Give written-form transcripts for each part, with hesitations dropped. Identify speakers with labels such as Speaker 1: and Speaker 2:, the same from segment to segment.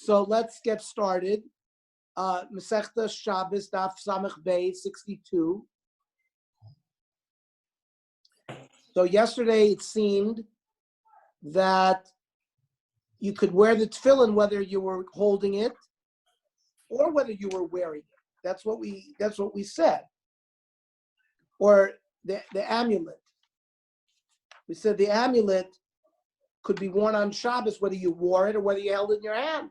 Speaker 1: So let's get started. Masechta Shabbos, Daf Samech Bey, 62. So yesterday it seemed that you could wear the tefillin whether you were holding it or whether you were wearing it. That's what we said. Or the amulet. We said the amulet could be worn on Shabbos whether you wore it or whether you held it in your hand.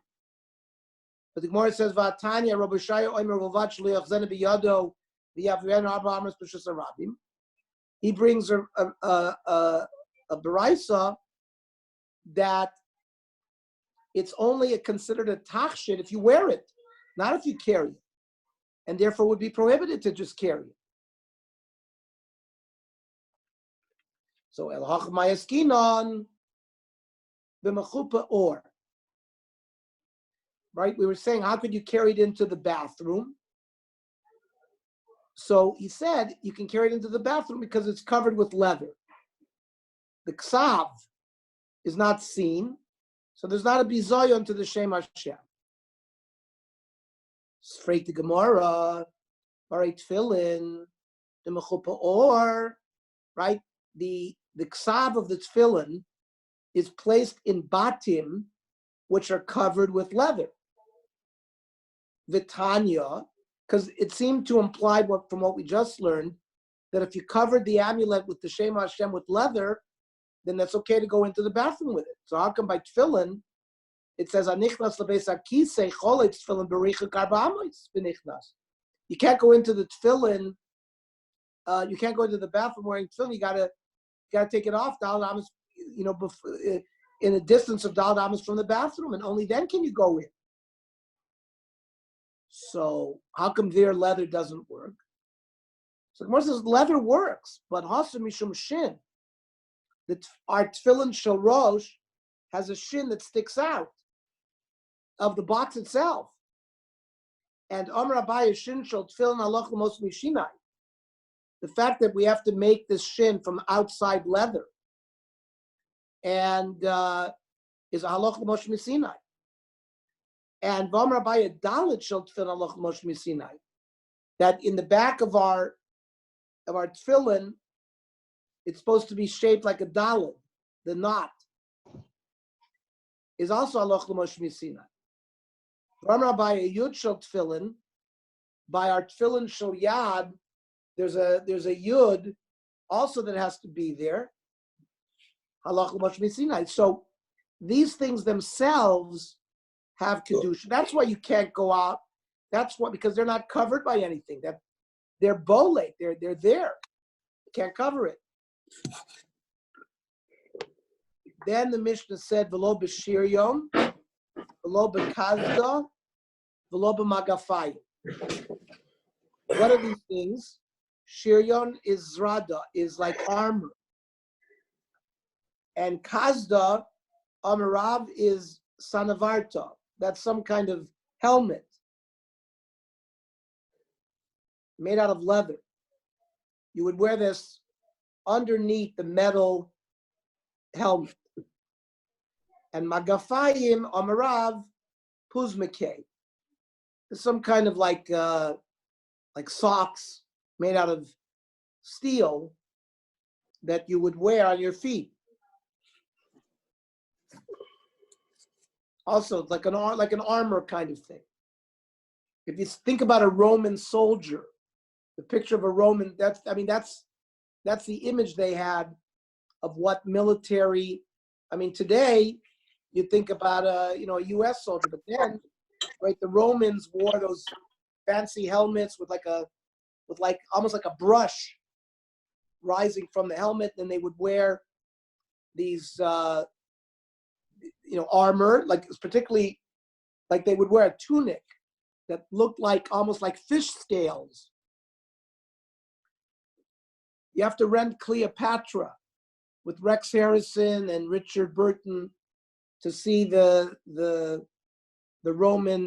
Speaker 1: But the Gemara says, "Vatanya Rabbi Shaya Omer V'vat Shliach Zena B'Yado V'Yavren Arba Amos B'Shus Harabim." He brings a beraisa that it's only considered a tachshit if you wear it, not if you carry it, and therefore would be prohibited to just carry it. So El Hachmayaskinon B'Mechupa or. Right? We were saying, how could you carry it into the bathroom? So he said, you can carry it into the bathroom because it's covered with leather. The ksav is not seen, so there's not a bizayon to the Shem Hashem. Straight to Gemara, right? Tefillin, the mechupa or, right? The ksav of the tefillin is placed in batim, which are covered with leather. Vitanya, because it seemed to imply from what we just learned, that if you covered the amulet with the Shem Hashem with leather, then that's okay to go into the bathroom with it. So how come by tefillin, it says, Anichnas lebeis hakisei cholet tefillin berichuk arba amos b'nichnas. You can't go into the tefillin, you can't go into the bathroom wearing tefillin, you gotta take it off, Daled Amos, in a distance of Daled Amos from the bathroom, and only then can you go in. So how come their leather doesn't work? So the Gemara says leather works, but Hasa Mishum Shin. Our tefillin shel rosh has a shin that sticks out of the box itself. And Amar Abaye shin shel tefillin halach l'mos mishinai. The fact that we have to make this shin from outside leather and is a halach l'mos mishinai. And Vamar Abaye dalit shel tefillin halach l'mos mishinai. That in the back of our tefillin, it's supposed to be shaped like a dalit. The knot is also halach l'mos mishinai. Vamar Abaye yud shel tefillin. By our tefillin shel yad, there's a yud also that has to be there. Halach l'mos mishinai. So these things themselves have kedusha. That's why you can't go out. That's why, because they're not covered by anything. They're bolate. They're there. You can't cover it. Then the Mishnah said, "V'lo b'shiryon, v'lo b'kazda, v'lo b'magafayim." What are these things? Shiryon is zrada, is like armor, and kazda, amarav, is sanavarta. That's some kind of helmet made out of leather. You would wear this underneath the metal helmet. And magafayim amarav puzmekei. It's some kind of like socks made out of steel that you would wear on your feet. Also, like an armor kind of thing. If you think about a Roman soldier, the picture of a Roman, that's the image they had of what military. I mean, today you think about a U.S. soldier, but then, right, the Romans wore those fancy helmets with almost like a brush rising from the helmet, and they would wear these. Armor, like particularly, like they would wear a tunic that looked almost like fish scales. You have to rent Cleopatra with Rex Harrison and Richard Burton to see the Roman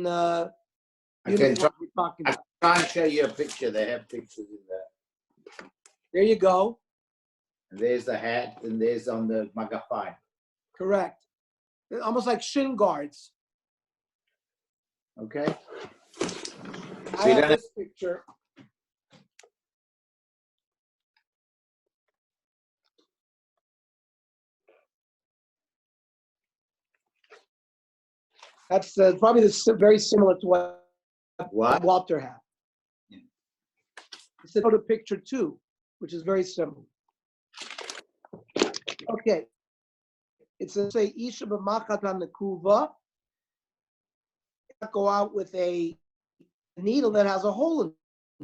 Speaker 1: uniform we're talking about.
Speaker 2: I can't show you a picture. They have pictures in there.
Speaker 1: There you go.
Speaker 2: And there's the hat, and there's on the magafai.
Speaker 1: Correct. Almost like shin guards.
Speaker 2: Okay.
Speaker 1: I have this picture. That's probably very similar to what Walter had.
Speaker 2: Yeah.
Speaker 1: It's a photo picture too, which is very similar. Okay. It's a say Isha b'machat nekuva. Go out with a needle that has a hole in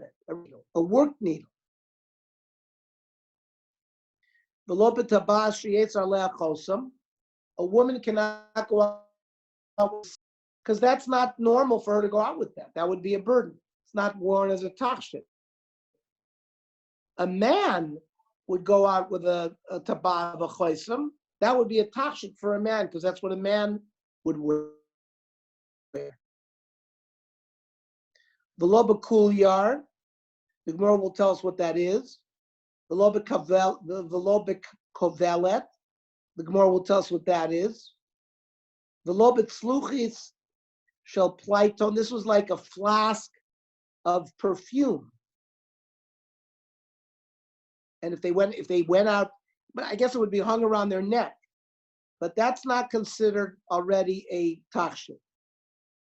Speaker 1: it, a work needle. A woman cannot go out because that's not normal for her to go out with that. That would be a burden. It's not worn as a tachshit. A man would go out with a tabah of a choisem. That would be a tachshit for a man because that's what a man would wear. The loba kul yar, the Gemara will tell us what that is. The loba kovelet, the Gemara will tell us what that is. The loba tzluchis shel plaiton. This was like a flask of perfume. And if they went out, but I guess it would be hung around their neck. But that's not considered already a tachshit.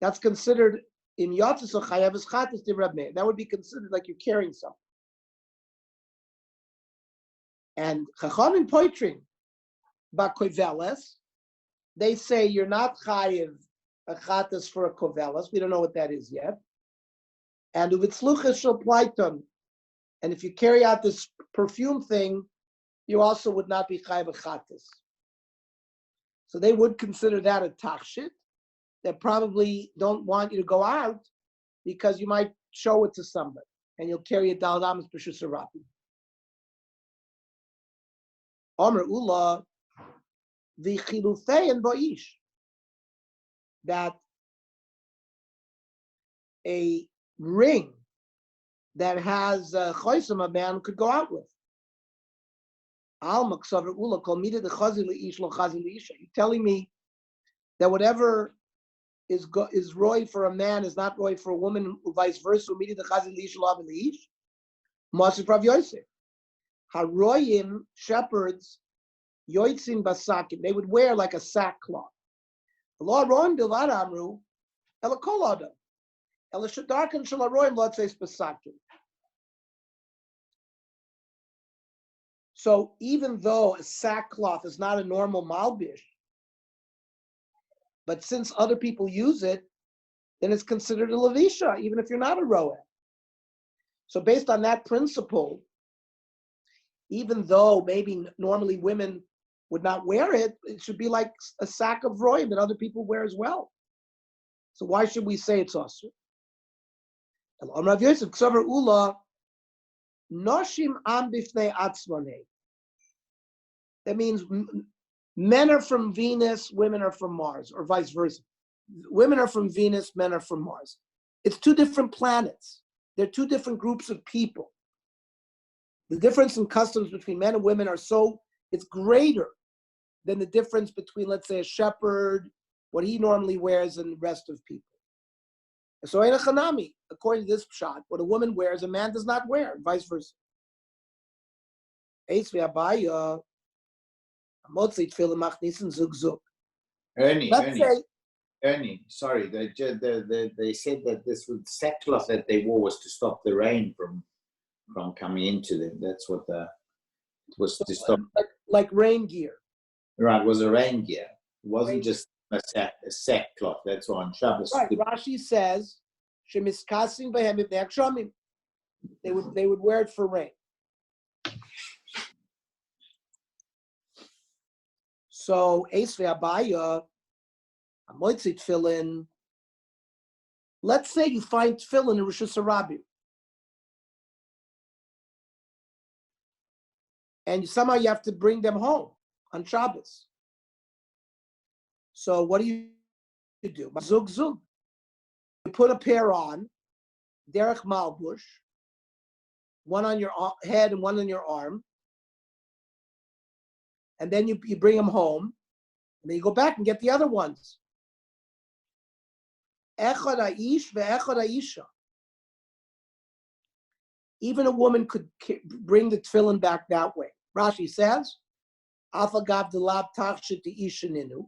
Speaker 1: That's considered in yotzes or chayav chatas de Reb Meir. That would be considered like you're carrying something. And chachamim poitrin ba'koveles, they say you're not chayav a chatas for a koveles. We don't know what that is yet. And uvitzluchas shel plaiton. And if you carry out this perfume thing, you also would not be chayav a chatas. So they would consider that a tachshit. They probably don't want you to go out because you might show it to somebody and you'll carry a daladamas b'shus harapi. Omer ula the chilufein boish, that a ring that has choisem a man could go out with. You're telling me that whatever is roy for a man is not roy for a woman, vice versa. Haroyim, shepherds, yoitzin basakim, they would wear like a sackcloth. The law roim bilvad amru, ela kol adam, ela shadarkan shel haroyim lotzeis basakim. So even though a sackcloth is not a normal malbish, but since other people use it, then it's considered a levisha, even if you're not a roeh. So based on that principle, even though maybe normally women would not wear it, it should be like a sack of roim that other people wear as well. So why should we say it's also? That means men are from Venus, women are from Mars, or vice versa. Women are from Venus, men are from Mars. It's two different planets. They're two different groups of people. The difference in customs between men and women it's greater than the difference between, let's say, a shepherd, what he normally wears, and the rest of people. So in a chanami, according to this pshat, what a woman wears, a man does not wear, and vice versa.
Speaker 2: Ernie, sorry, they said that this sackcloth that they wore was to stop the rain from coming into them. That's what was to stop.
Speaker 1: Like rain gear.
Speaker 2: Right, it was a rain gear. It wasn't just a sackcloth. That's why on Shabbos.
Speaker 1: Right, Rashi says, "Shemiskasim b'hem ibnei akshamim." They would wear it for rain. So Esvei Abaya, Amoitzi tefillin. Let's say you find tefillin in Rosh Hashanah, and somehow you have to bring them home on Shabbos. So what do? You zug zug. You put a pair on, derech malbush, one on your head and one on your arm, and then you bring them home, and then you go back and get the other ones. echad ha'ish ve'echad ha'isha. Even a woman could bring the tefillin back that way. Rashi says, "Afagav delab tachshit ishaninu."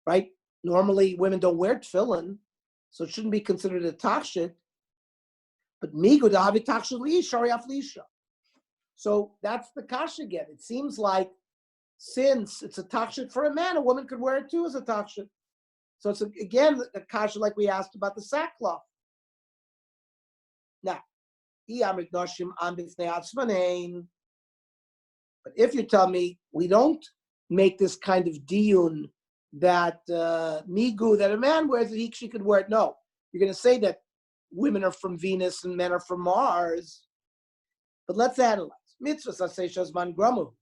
Speaker 1: Right? Normally, women don't wear tefillin, so it shouldn't be considered a tachshit. But migu dahavi tachshit liisha ariaf liisha. So that's the kasha again. It seems like since it's a tachshit for a man, a woman could wear it too as a tachshit. So it's again a kasha like we asked about the sackcloth. Now, but if you tell me we don't make this kind of diyun that migu that a man wears it, she could wear it. No, you're going to say that women are from Venus and men are from Mars. But let's analyze. Mitzvah saseh shazman gramu.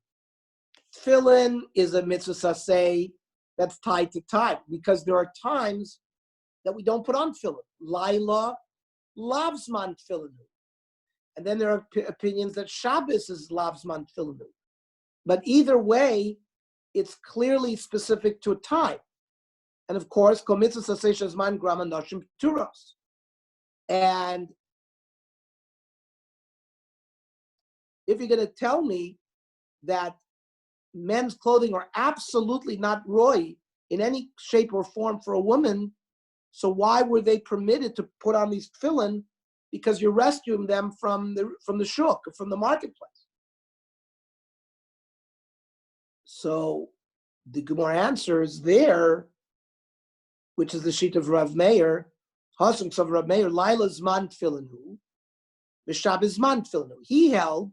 Speaker 1: Tefillin is a mitzvah saseh that's tied to time because there are times that we don't put on tefillin. Laila lavzman tefillin. And then there are opinions that Shabbos is lavzman tefillin. But either way, it's clearly specific to a time. And of course, kol mitzvah saseh shazman grama noshim turos. And if you're going to tell me that men's clothing are absolutely not roy in any shape or form for a woman, so why were they permitted to put on these tefillin? Because you're rescuing them from the shuk, from the marketplace. So the Gemara answers there, which is the sheet of Rav Meir, Hasams of Rav Meir, Laila's man tefillinu, Shabbos man tefillinu. He held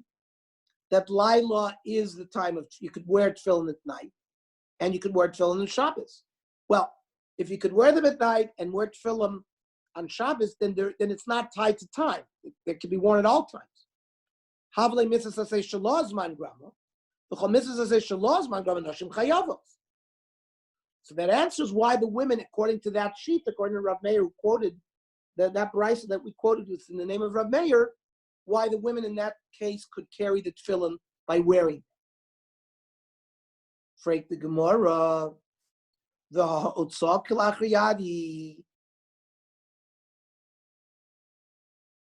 Speaker 1: that Laila is the time of, you could wear tefillin at night, and you could wear tefillin on Shabbos. Well, if you could wear them at night and wear tefillin on Shabbos, then it's not tied to time. It can be worn at all times. Havle mitzvah saseh shalaz man grama, v'chol mitzvah saseh shalaz man grama noshim chayavos. So that answers why the women, according to that sheet, according to Rav Meir, who quoted that brisa that we quoted with in the name of Rav Meir, why the women in that case could carry the tefillin by wearing them. Freak the Gemara, the Otzah Kilachriyadi.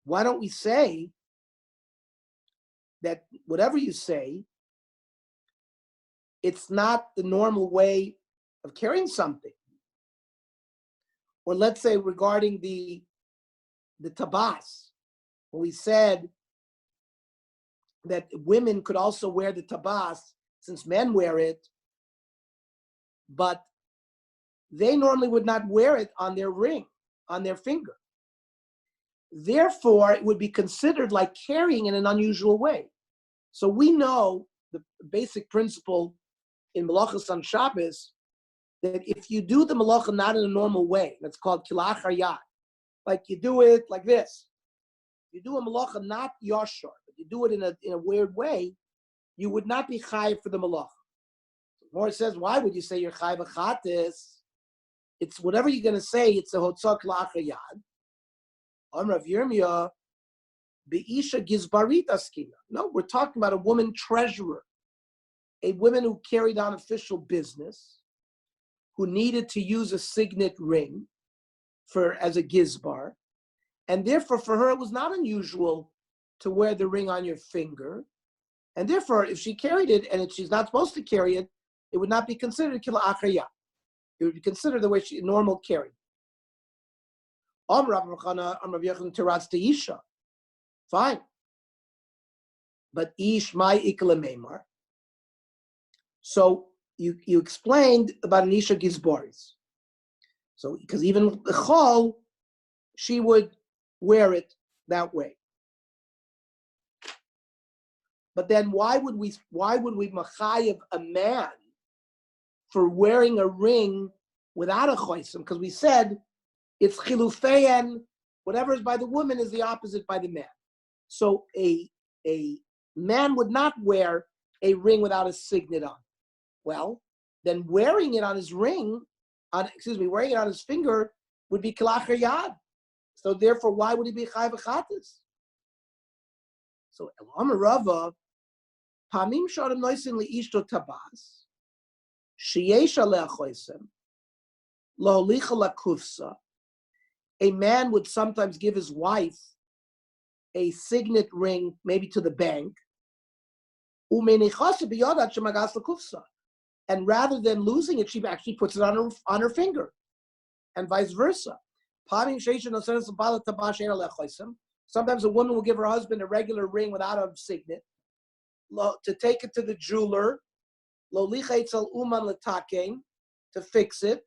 Speaker 1: Why don't we say that whatever you say, it's not the normal way of carrying something? Or let's say regarding the tabas, when we said that women could also wear the tabas since men wear it, but they normally would not wear it on their ring, on their finger. Therefore, it would be considered like carrying in an unusual way. So we know the basic principle in Malachas on Shabbos that if you do the Malacha not in a normal way, that's called kilachar yad, like you do it like this. You do a Malacha not yashar, but you do it in a weird way, you would not be chayiv for the Malacha. More says, why would you say you're chayiv achatis? It's whatever you're going to say, it's a hotzah kilachar yad. Rav Yirmiyah, Be'isha Gizbarit Askina. No, we're talking about a woman treasurer, a woman who carried on official business, who needed to use a signet ring as a gizbar, and therefore for her it was not unusual to wear the ring on your finger, and therefore if she carried it and she's not supposed to carry it, it would not be considered kila achaya. It would be considered the way she normal carried. Fine. But ish my ikla meimar. So you explained about an isha gizboris. So because even the chol, she would wear it that way. But then why would we machayev a man for wearing a ring without a choisim? Because we said it's chilufeyan, whatever is by the woman is the opposite by the man. So a man would not wear a ring without a signet on. Well, then wearing it on his wearing it on his finger would be kilachar yad. So therefore, why would he be chayv achatis? So Elam Rava, Pamim Sharim Noisin Liishto Tabas, Sheyesh Aleh Choisem, Lo Licha Lakufsa, a man would sometimes give his wife a signet ring, maybe to the bank, and rather than losing it, she actually puts it on her finger, and vice versa. Sometimes a woman will give her husband a regular ring without a signet to take it to the jeweler, to fix it.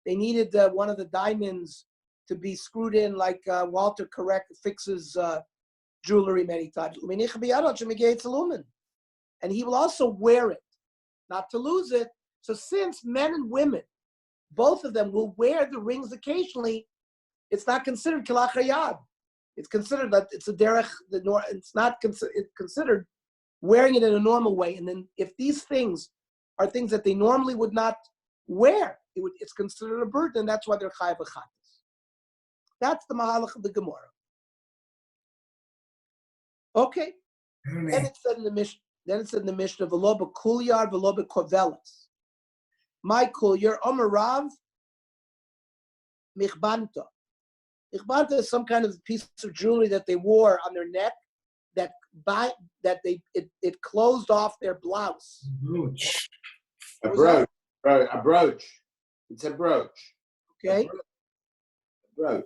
Speaker 1: They needed one of the diamonds to be screwed in, like Walter Correct fixes jewelry many times. And he will also wear it, not to lose it. So since men and women, both of them will wear the rings occasionally, it's not considered kilach hayad. It's considered that it's a derech. It's not considered wearing it in a normal way. And then if these things are things that they normally would not wear, it's considered a burden, and that's why they're chayav v'chatas. That's the mahalach of the Gemara. Okay. Then it said in the Mishnah, v'lo b'kulyar v'lo b'kovelas. My kulyar, Omer Rav, michbanta. Michbanta is some kind of piece of jewelry that they wore on their neck that it closed off their blouse.
Speaker 3: Brooch.
Speaker 2: A brooch. A brooch. It's a brooch.
Speaker 1: Okay.
Speaker 2: A brooch.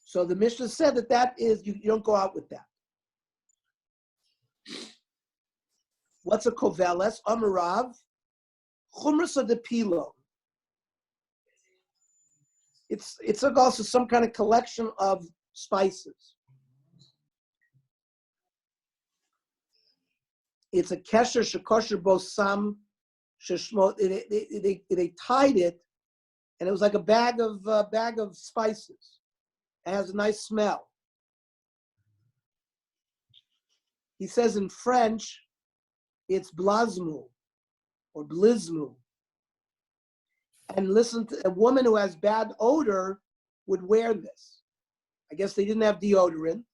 Speaker 1: So the Mishnah said that is, you don't go out with that. What's a koveles? Amarav, chumras of the pilo. It's also some kind of collection of spices. It's a kesher shekosher bosam sheshmo. They tied it, and it was like a bag of spices. It has a nice smell. He says in French, it's blazmu or blizmu. And listen, to a woman who has bad odor would wear this. I guess they didn't have deodorant.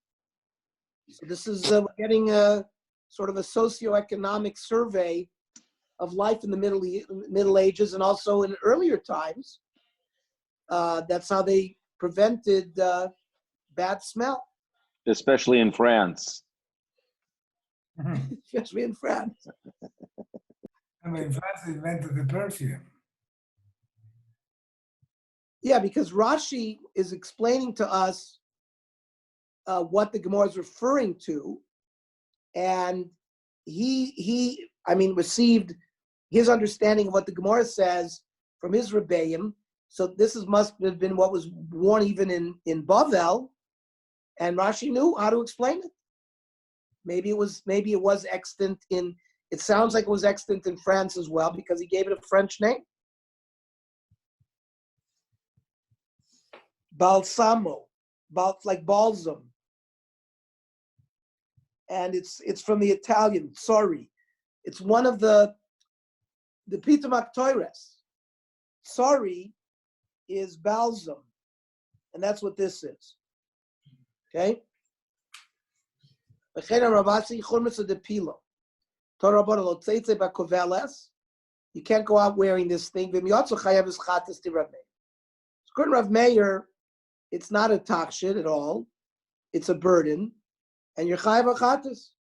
Speaker 1: So this is getting a sort of a socioeconomic survey of life in the Middle Ages and also in earlier times. That's how they prevented bad smell.
Speaker 4: Especially in France.
Speaker 1: Especially in France.
Speaker 3: I mean, France invented the perfume.
Speaker 1: Yeah, because Rashi is explaining to us what the Gemara is referring to, and he received his understanding of what the Gemara says from his Rebbeim. So this must have been what was worn even in Bavel, and Rashi knew how to explain it. Maybe it was extant in. It sounds like it was extant in France as well because he gave it a French name. Balsamo, like balsam, and it's from the Italian. Sorry, it's one of the Pitamak Toires. Sorry is balsam, and that's what this is. Okay. You can't go out wearing this thing. According to Rav Meir, it's not a takshit at all. It's a burden. And you're chayav achatas.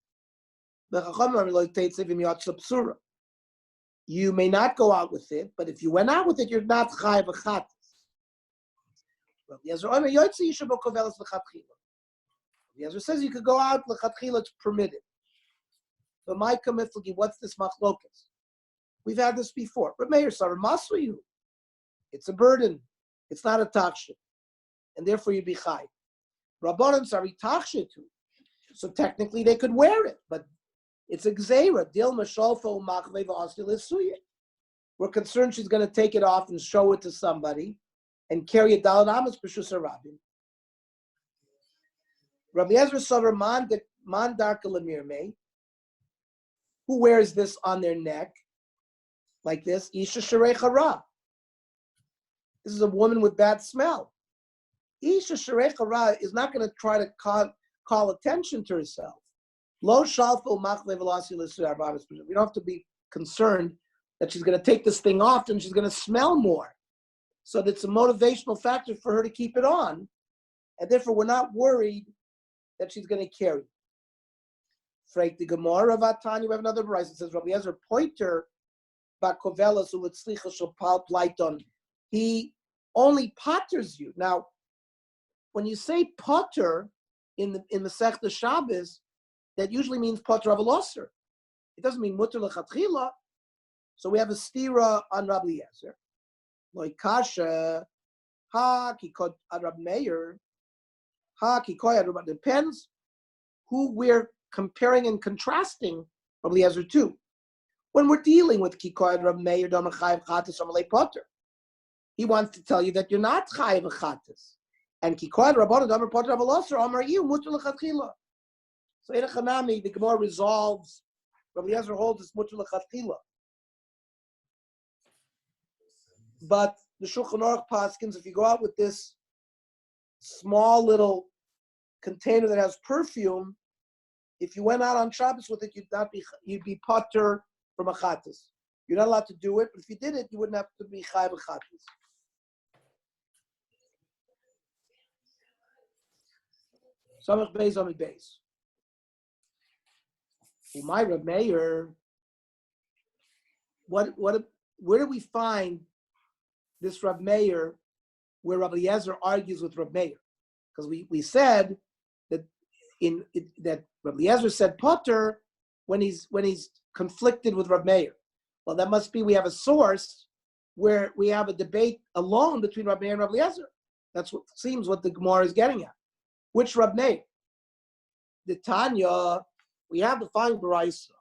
Speaker 1: You may not go out with it, but if you went out with it, you're not chayav achatas. The Ezra says you could go out, l'chatchila, it's permitted. But my kamiflagi, what's this machlokas? We've had this before. But Meir Sarah Maswayu. It's a burden. It's not a takshit. And therefore you'd be chai. Rabbanan Sari takshit too. So technically they could wear it, but it's a gzeira. Dil mashalfa umachve v'asli l'suye. We're concerned she's going to take it off and show it to somebody and carry it down amas b'shus harabim. Rabbi Ezra Sover man darka lemirmei. Who wears this on their neck like this? Isha sharei chara. This is a woman with bad smell. Isha sharei chara is not going to try to call attention to herself. Lo shalfo machle velasi l'suyar b'avis. We don't have to be concerned that she's going to take this thing off and she's going to smell more. So that's a motivational factor for her to keep it on. And therefore, we're not worried that she's going to carry. Freik the Gemara of Tanya, we have another verse that says, Rabbi Yezer Poiter Bakovelas Ulitzlicha Shopal Plaiton. He only potters you. Now, when you say potter in the Masechta Shabbos, that usually means potter of a losser. It doesn't mean mutter lechatchila. So we have a stira on Rabbi Yezer. Loikasha ha kikod ad Rabbi Meir ha kikoy ad Rabbi. Depends who we're comparing and contrasting Rabbi Yezer to. When we're dealing with kikoy ad Rabbi Meir dama chayiv chatas amalei potter, he wants to tell you that you're not chayiv chatas. And kikoy ad Rabbi dama potter of a losser amar you mutter lechatchila. So in a Chanami, the Gemara resolves. Rabbi Yezer holds this mutter lechatchila. But the Shulchan Aruch paskins, if you go out with this small little container that has perfume, if you went out on Shabbos with it, you'd be potter from a chatas. You're not allowed to do it, but if you did it, you wouldn't have to be chayav chatas. Samach beis amid beis. My Reb Meir, where do we find this Reb Meir where Rabbi Yezer argues with Reb Meir? Because we said that that Rabbi Yezer said potter when he's conflicted with Reb Meir. Well, that must be we have a source where we have a debate alone between Reb Meir and Rabbi Yezer. That's what seems what the Gemara is getting at. Which Reb Meir? The Tanya. We have the following baraisa.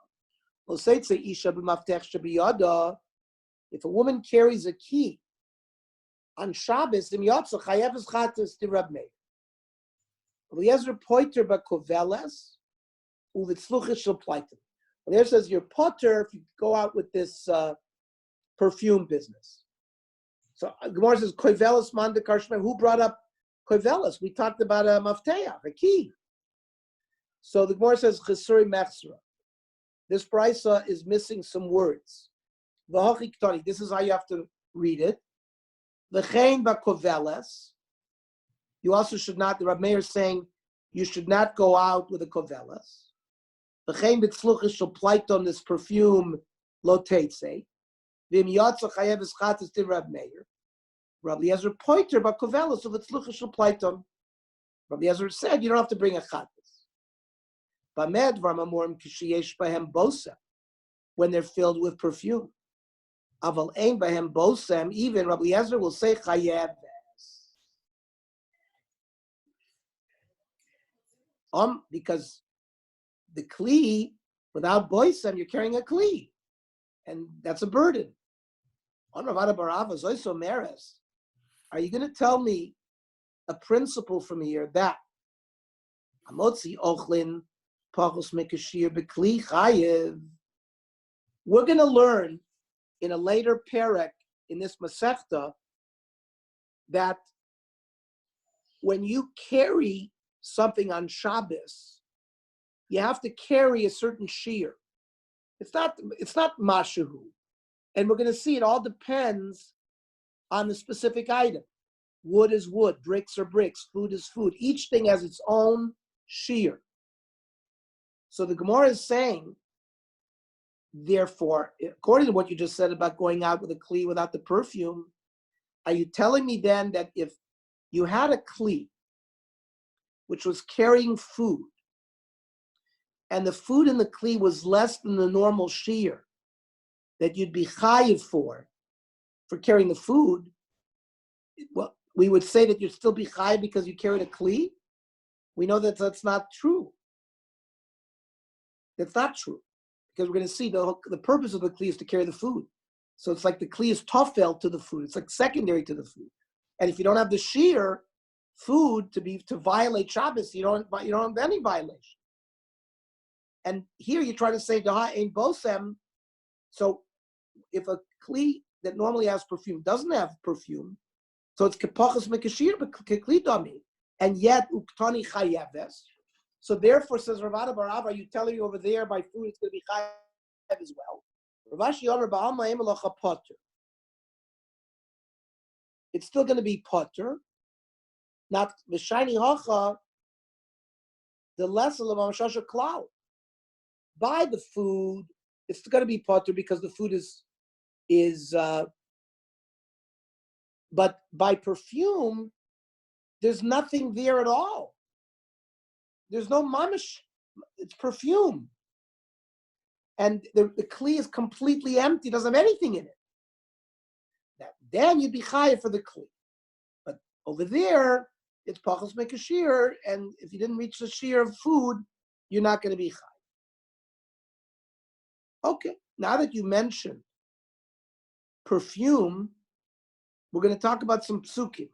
Speaker 1: If a woman carries a key on Shabbos, the Yotza Chayeves Chatas to Reb Meir. Eliezer Poiter Bakoveles Uvitzluchis Shel Plaitim. There says you're potter if you go out with this perfume business. So Gemara says Koveles Mandekar Shmei. Who brought up Koveles? We talked about a mafteach, a key. So the Gemara says Chesuri Mechsra. This brisa is missing some words. V'hochi ktani. This is how you have to read it. V'chein ba'koveles. You also should not. The Reb Meir is saying you should not go out with a koveles. V'chein b'tzluchis shel plaiton. This perfume lo teitze. V'im yatsa chayev eschatas to Reb Meir. Rabbi Yezer poiter ba'koveles of tzluchis shel plaiton. Rabbi Yezer said you don't have to bring a chatas. When they're filled with perfume. Even Rabbi Yezer will say chayeves. Because the kli, without boisem, you're carrying a kli. And that's a burden. Are you going to tell me a principle from here that Amotzi Ochlin Pachos Mekashir Bekli Chayev? We're going to learn in a later perek in this Masechta that when you carry something on Shabbos, you have to carry a certain shear. It's not mashahu. And we're going to see it all depends on the specific item. Wood is wood, bricks are bricks, food is food. Each thing has its own shear. So the Gemara is saying, therefore, according to what you just said about going out with a kli without the perfume, are you telling me then that if you had a kli which was carrying food, and the food in the kli was less than the normal shear, that you'd be chayiv for carrying the food? Well, we would say that you'd still be chayiv because you carried a kli. We know that that's not true. That's not true, because we're going to see the purpose of the kli is to carry the food. So it's like the kli is tofel to the food. It's like secondary to the food. And if you don't have the shear food to violate Shabbos, you don't have any violation. And here you try to say daha ein bosem. So if a kli that normally has perfume doesn't have perfume, so it's kepachas mekashir kekli dami, and yet uktani chayeves. So therefore, says Ravada Barav, are you telling me over there by food it's going to be chayev as well? Ravashi Yomer ba'alma emelacha potter. it's still going to be potter. Not the shiny hacha, the lesser of Amashasha cloud. By the food, it's going to be potter because the food is but by perfume, there's nothing there at all. There's no mamish. It's perfume. And the kli is completely empty, doesn't have anything in it. Then you'd be chayav for the kli. But over there, it's pachos mekashir, and if you didn't reach the shear of food, you're not going to be chayav. Okay, now that you mentioned perfume, we're going to talk about some psukim. It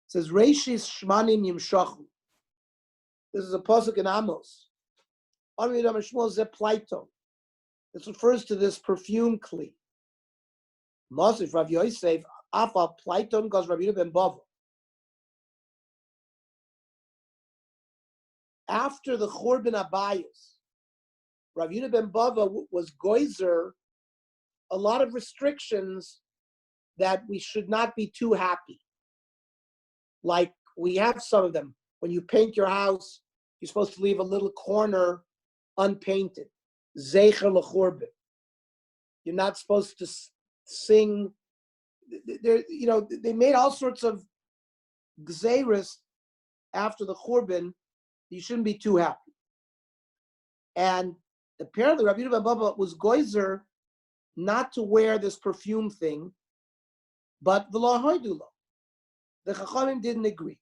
Speaker 1: says, Reishis shmanim yimshachu. This is a pasuk in Amos. This refers to this perfume kli. Mosif Rav Yosef, Afa Plaiton goes Rabbi ben Bava. After the Churban Abayis, Rav Yehuda ben Bava was goizer a lot of restrictions that we should not be too happy. Like we have some of them. When you paint your house, you're supposed to leave a little corner unpainted. Zeicher l'churban. You're not supposed to sing. They made all sorts of gzeiros after the Churban. You shouldn't be too happy. And apparently, Rabbi Yehuda ben Bava was goizer not to wear this perfume thing, but the law hoidulo. The Chachamim didn't agree.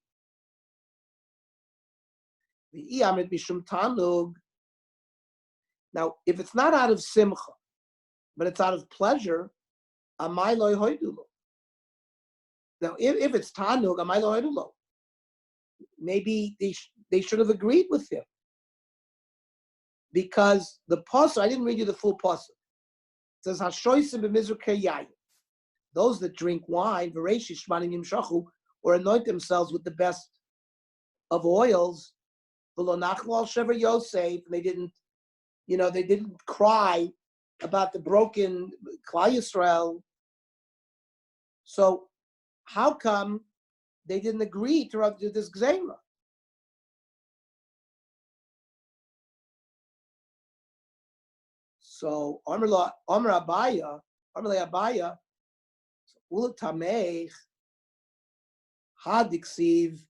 Speaker 1: The iyamid bishum tanug. Now, if it's not out of simcha, but it's out of pleasure, amai lo hoidulo. Now, if it's tanug, amai lo hoidulo. Maybe they should have agreed with him. Because the pasuk, I didn't read you the full pasuk. It says, Hashoisim b'mizruk yayin. Those that drink wine, v'reishi shmanim yimshachu, or anoint themselves with the best of oils, v'lo nachlu al shever Yosef, and they didn't cry about the broken Klal Yisrael. So how come they didn't agree to this gzeira? So Amr Abaya, Ulatamech, Hadiksiv,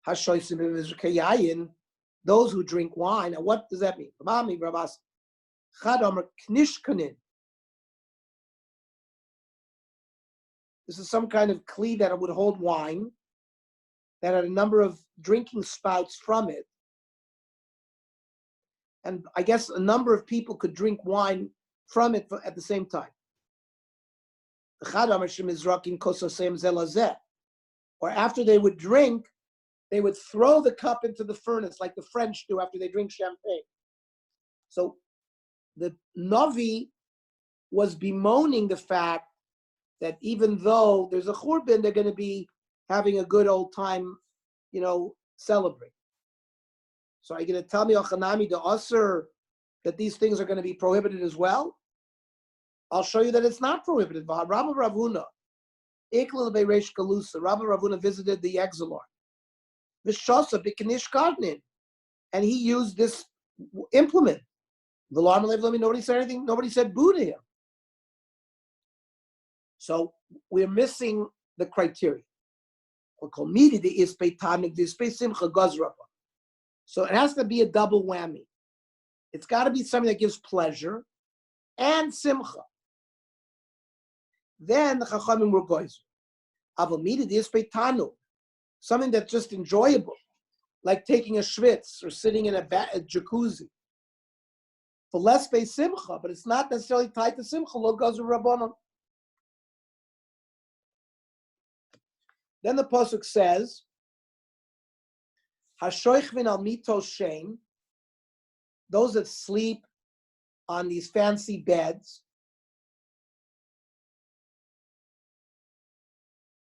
Speaker 1: Hashoisim b'mizruk, those who drink wine. And what does that mean? This is some kind of kli that would hold wine, that had a number of drinking spouts from it. And I guess a number of people could drink wine from it at the same time. Or after they would drink, they would throw the cup into the furnace like the French do after they drink champagne. So the Navi was bemoaning the fact that even though there's a Churban, they're going to be having a good old time, celebrate. So are you going to tell me, Ochanami, the Usr, that these things are going to be prohibited as well? I'll show you that it's not prohibited. Rabbi Ravuna, Rabbi Ravuna visited the Exilar. And he used this implement. Nobody said anything. Nobody said boo to him. So we're missing the criteria. So it has to be a double whammy. It's got to be something that gives pleasure and simcha. Then the Chachamim were goyzer. Something that's just enjoyable, like taking a schwitz or sitting in a jacuzzi. For less space simcha, but it's not necessarily tied to simcha. Lo gozer rabbanon. Then the pasuk says, "Hashoichvin al mitos shein," those that sleep on these fancy beds.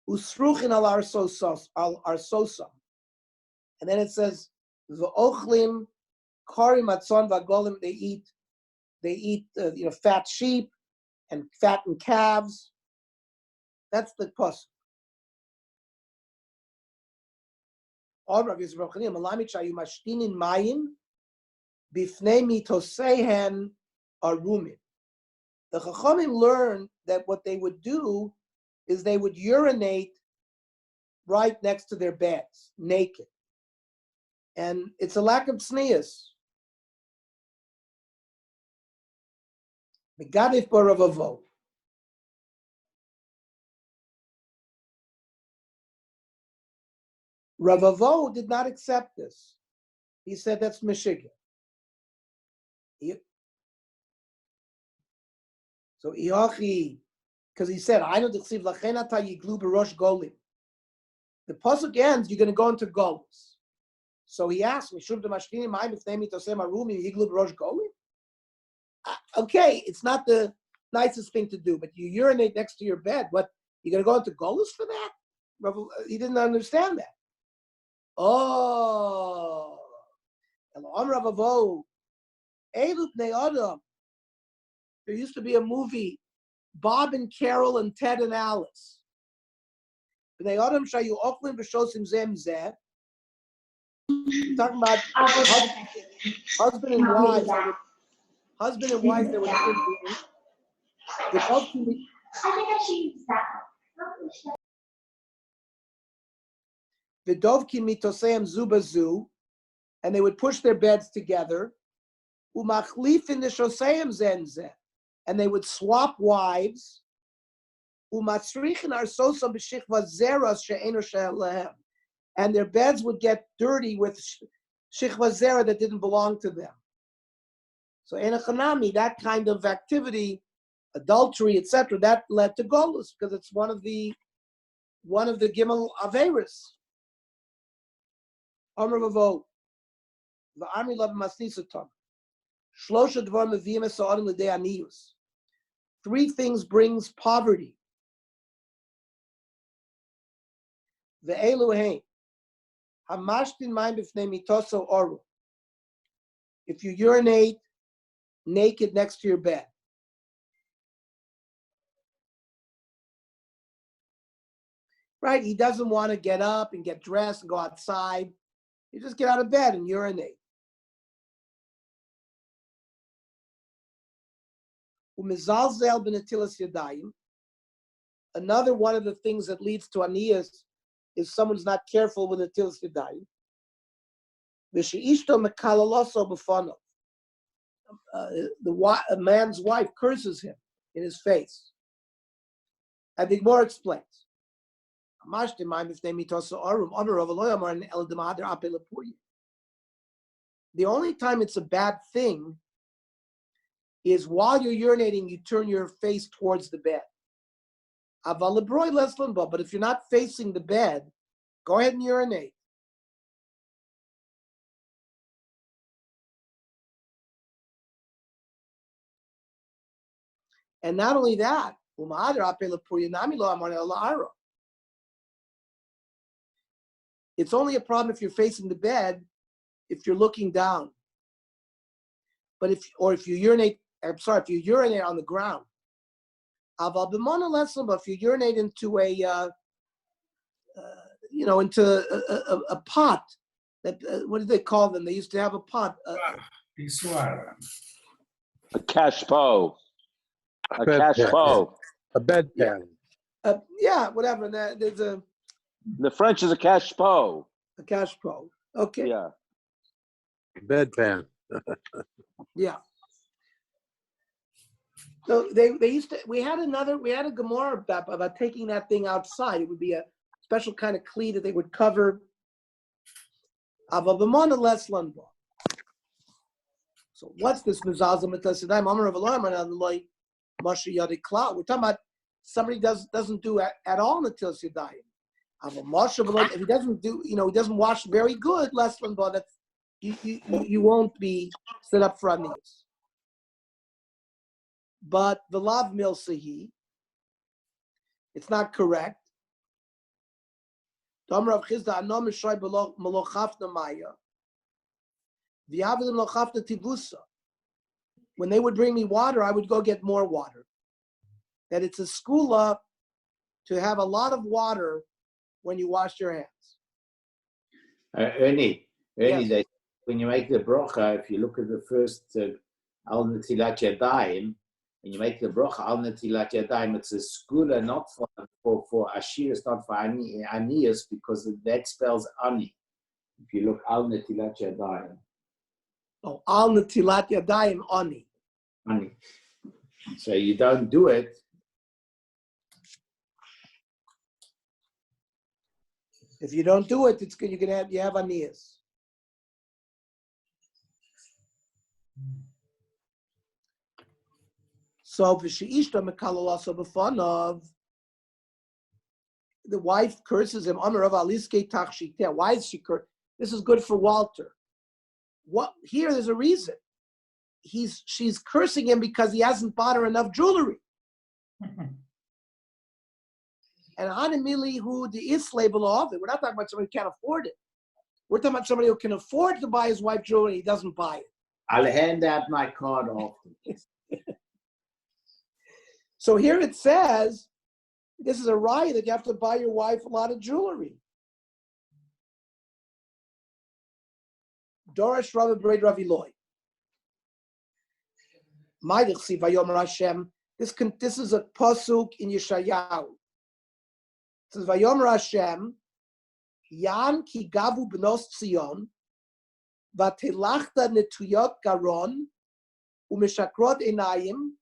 Speaker 1: Usruchin al arsosam, and then it says, "V'ochlim kari matzon v'agolim." They eat, fat sheep and fattened calves. That's the pasuk. Or Rav Yisrael Chanim, Malamit shayu mashtinin mayim bifnei mitosehen arumin. The Chachamim learned that what they would do is they would urinate right next to their beds, naked. And it's a lack of tznius. Megadif baravavo. Ravavo did not accept this. He said that's Meshiggah. So Iachi, because he said, I know the Ksiv Lachenata Yiglu Barosh Golim. The pasuk ends, you're going to go into Golos. So he asked, Mishum de Mashkini Ma'im if Nemi Tosem Arumi Yiglu Barosh Golim? Okay, it's not the nicest thing to do, but you urinate next to your bed. What, you're going to go into Golos for that? He didn't understand that. Oh, there used to be a movie, Bob and Carol and Ted and Alice. Talking about husband and wives. Husband and wife, they would intervene. Vidovki mitoseim zubazu, and they would push their beds together. Umachlifin nishoseim zenze, and they would swap wives. Umatzrichin arsosam b'shikva zeras she'enu she'alehem, and their beds would get dirty with shikva zera that didn't belong to them. So enochanami, that kind of activity, adultery, etc., that led to golus because it's one of the gimel averis. Amr v'vo, v'armi lav masnisatam. Shlosha dvar meviyim esa'adim l'dei aniyus. 3 things brings poverty. Ve'elu hein. Hamashtin mayim b'fnei mitoso oru. If you urinate naked next to your bed. Right? He doesn't want to get up and get dressed and go outside. You just get out of bed and urinate. Umizalzel b'netilas yadayim. Another one of the things that leads to aniyas is someone's not careful with netilas yadayim. V'sheishto mekalaloso b'fanav. A man's wife curses him in his face. And the Gemara explains. The only time it's a bad thing is while you're urinating, you turn your face towards the bed. But if you're not facing the bed, go ahead and urinate. And not only that, it's only a problem if you're facing the bed, if you're looking down. But if you urinate on the ground. But if you urinate into a pot, what do they call them? They used to have a pot.
Speaker 4: A cashpo. A cashpo.
Speaker 5: A bedpan.
Speaker 1: Whatever. There's
Speaker 4: The French is a cashpo.
Speaker 1: a cashpo. Okay.
Speaker 4: Yeah.
Speaker 5: Bedpan.
Speaker 1: Yeah. So they used to. We had a Gemara about taking that thing outside. It would be a special kind of cleat that they would cover. So what's this mizalzah mitlasidayim? Amar of Elohim Mashi Yadi Kla. We're talking about somebody doesn't do at all until Yadayim. If he doesn't do, he doesn't wash very good, less than that, you won't be set up for aniyus. But the lav milsahi, it's not correct. When they would bring me water, I would go get more water. That it's a skula to have a lot of water when you wash your hands.
Speaker 2: Ernie,
Speaker 1: Yes.
Speaker 2: when you make the bracha, if you look at the first Al Netilat Yadayim, when you make the bracha Al Netilat Yadayim, it's a skula not for Ashir, it's not for Anias, because that spells Ani. If you look Al Netilat Yadayim.
Speaker 1: Oh, Al Netilat Yadayim Ani.
Speaker 2: Ani. So you don't do it.
Speaker 1: If you don't do it, it's good. You have Anias. So v'sheishta mekalalasa b'fanav, the wife curses him. Amar Rav Aliske tachshiteh. Why is she curse? This is good for Walter. What here? There's a reason. She's cursing him because he hasn't bought her enough jewelry. And Hanimili who the is label of it. We're not talking about somebody who can't afford it. We're talking about somebody who can afford to buy his wife jewelry and he doesn't buy it.
Speaker 2: I'll hand out my card after.
Speaker 1: So here it says, this is a riot that you have to buy your wife a lot of jewelry. Dorish Rabbi Braid Ravi Loy. This is a pasuk in Yeshayahu. It says, Vayomer Hashem, Yan ki gavu b'nos Tzion, v'telachta netuyot garon, u'mishakrot einayim,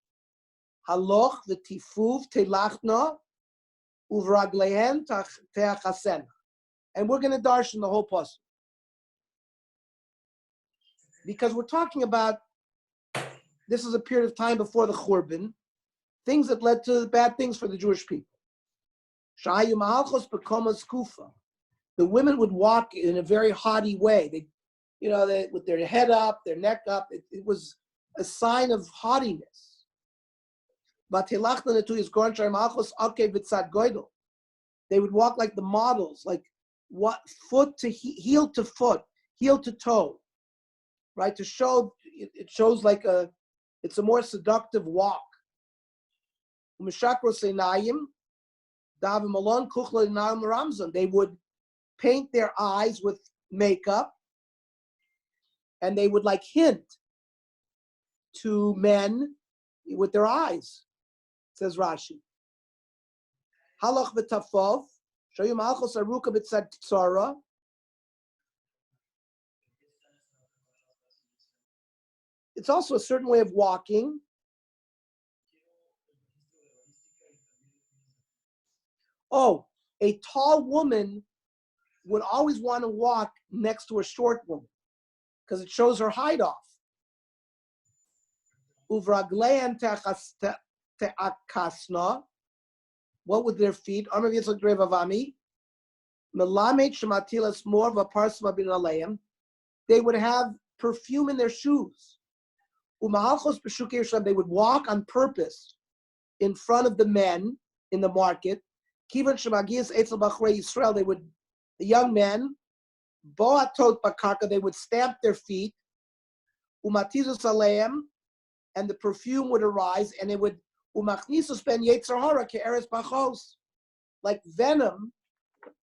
Speaker 1: haloch v'tifuv telachna, u'vragleihen teachasena. And we're going to darshan the whole pasuk. Because we're talking about, this is a period of time before the Churban, things that led to bad things for the Jewish people. Shahayu Mahalchos Bekomas Kufa. The women would walk in a very haughty way. They with their head up, their neck up. It was a sign of haughtiness. They would walk like the models, like what foot to heel to foot, heel to toe, right? To show it shows like it's a more seductive walk. They would paint their eyes with makeup and they would like hint to men with their eyes, says Rashi. Halach v'tafov, shoyu malchus aruka b'tzad tzara. It's also a certain way of walking. Oh, a tall woman would always want to walk next to a short woman because it shows her height off. Uvraglean te'akasna. What would their feet? Amar Yitzchak Revavami. Melamed shematilas mor v'parsma bin aleim. They would have perfume in their shoes. Umahalchos b'shukei Yerushalayim. They would walk on purpose in front of the men in the market. Kivan shemagiyas etzel b'achrei Yisrael. The young men, boatot bakarka. They would stamp their feet. Umatizus aleim. And the perfume would arise, and it would umachnisus ben yetzer hara ke'eres bachos, like venom.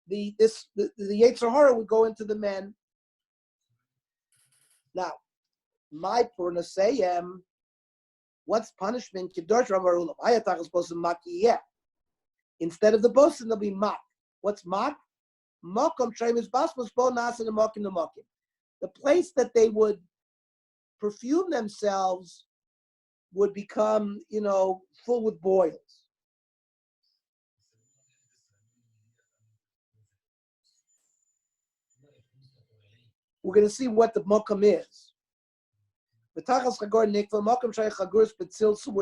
Speaker 1: The yetzer hara would go into the men. Now, my purnasayim, what's punishment? Kiddush ramarulam. Hayatach is supposed to makiyeh. Instead of the bosin, there'll be mak. What's mak? Mokom tremis basmos bo nasan mokim nemokim. The place that they would perfume themselves would become, full with boils. We're going to see what the mokam is. Where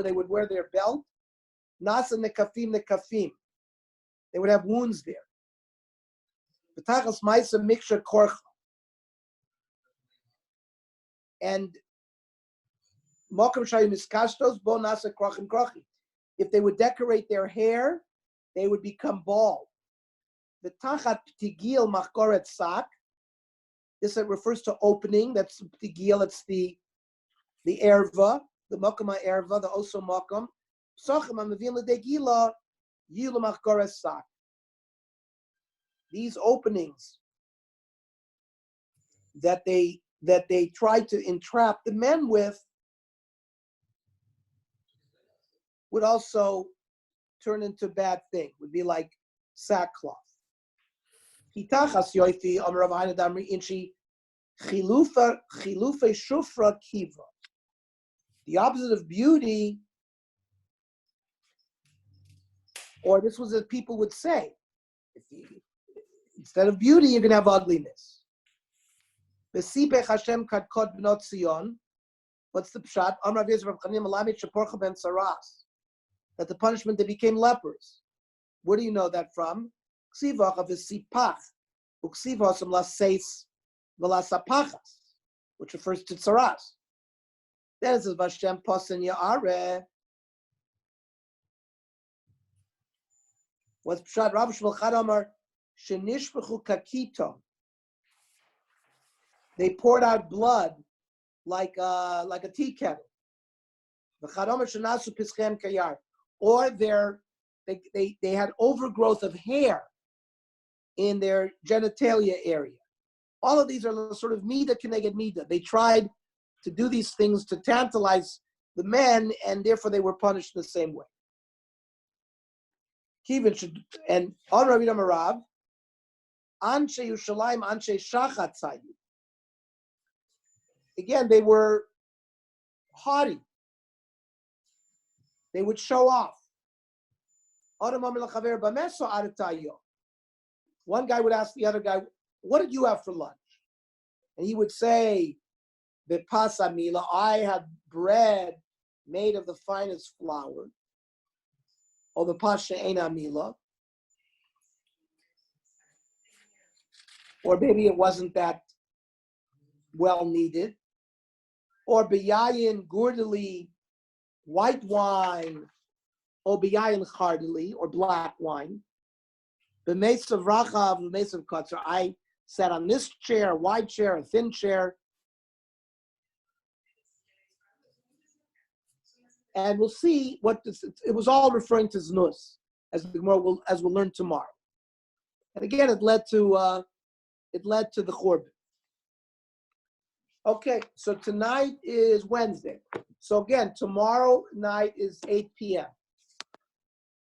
Speaker 1: they would wear their belt. Nasa nekafim. They would have wounds there. And if they would decorate their hair, they would become bald. This refers to opening. That's tigil. It's the erva, the mokama erva, the oso mokam. These openings that they tried to entrap the men with would also turn into bad thing, would be like sackcloth. Hitachas yoifi amar Rav Hina damri inchi chilufe shufra kiva. The opposite of beauty, or this was what people would say, instead of beauty, you're going to have ugliness. V'sipech Hashem kadkot b'not Zion. What's the pshat? Amar Rav Yosef Rav Chanina Malamid sheporcha ben saras. That the punishment, they became lepers. Where do you know that from? Ksivach of v'sipach. Uksivach laseis v'lasapachas, which refers to saras. Then it says Vashem posen ya'areh. What's pshat? Rav Shmuel Chad Amar shenishpachu kakito. They poured out blood like a tea kettle. Or they had overgrowth of hair in their genitalia area. All of these are sort of mida keneged mida. They tried to do these things to tantalize the men, and therefore they were punished in the same way. Kivin should, and on Rabbi Amarav, Anshe Yushalayim, Anshe Shachat Sayu. Again, they were haughty. They would show off. One guy would ask the other guy, what did you have for lunch? And he would say, Bepasamila, I had bread made of the finest flour. Or the pasha ena mila. Or maybe it wasn't that well needed. Or biyayin gurdali, white wine, or biyayin chardali, or black wine. B'mesav rachav, b'mesav kotzer. I sat on this chair, a wide chair, a thin chair. And we'll see what this, it was all referring to znus, as we'll learn tomorrow. And again, it led to the churban. Okay, so tonight is Wednesday. So again, tomorrow night is 8 p.m.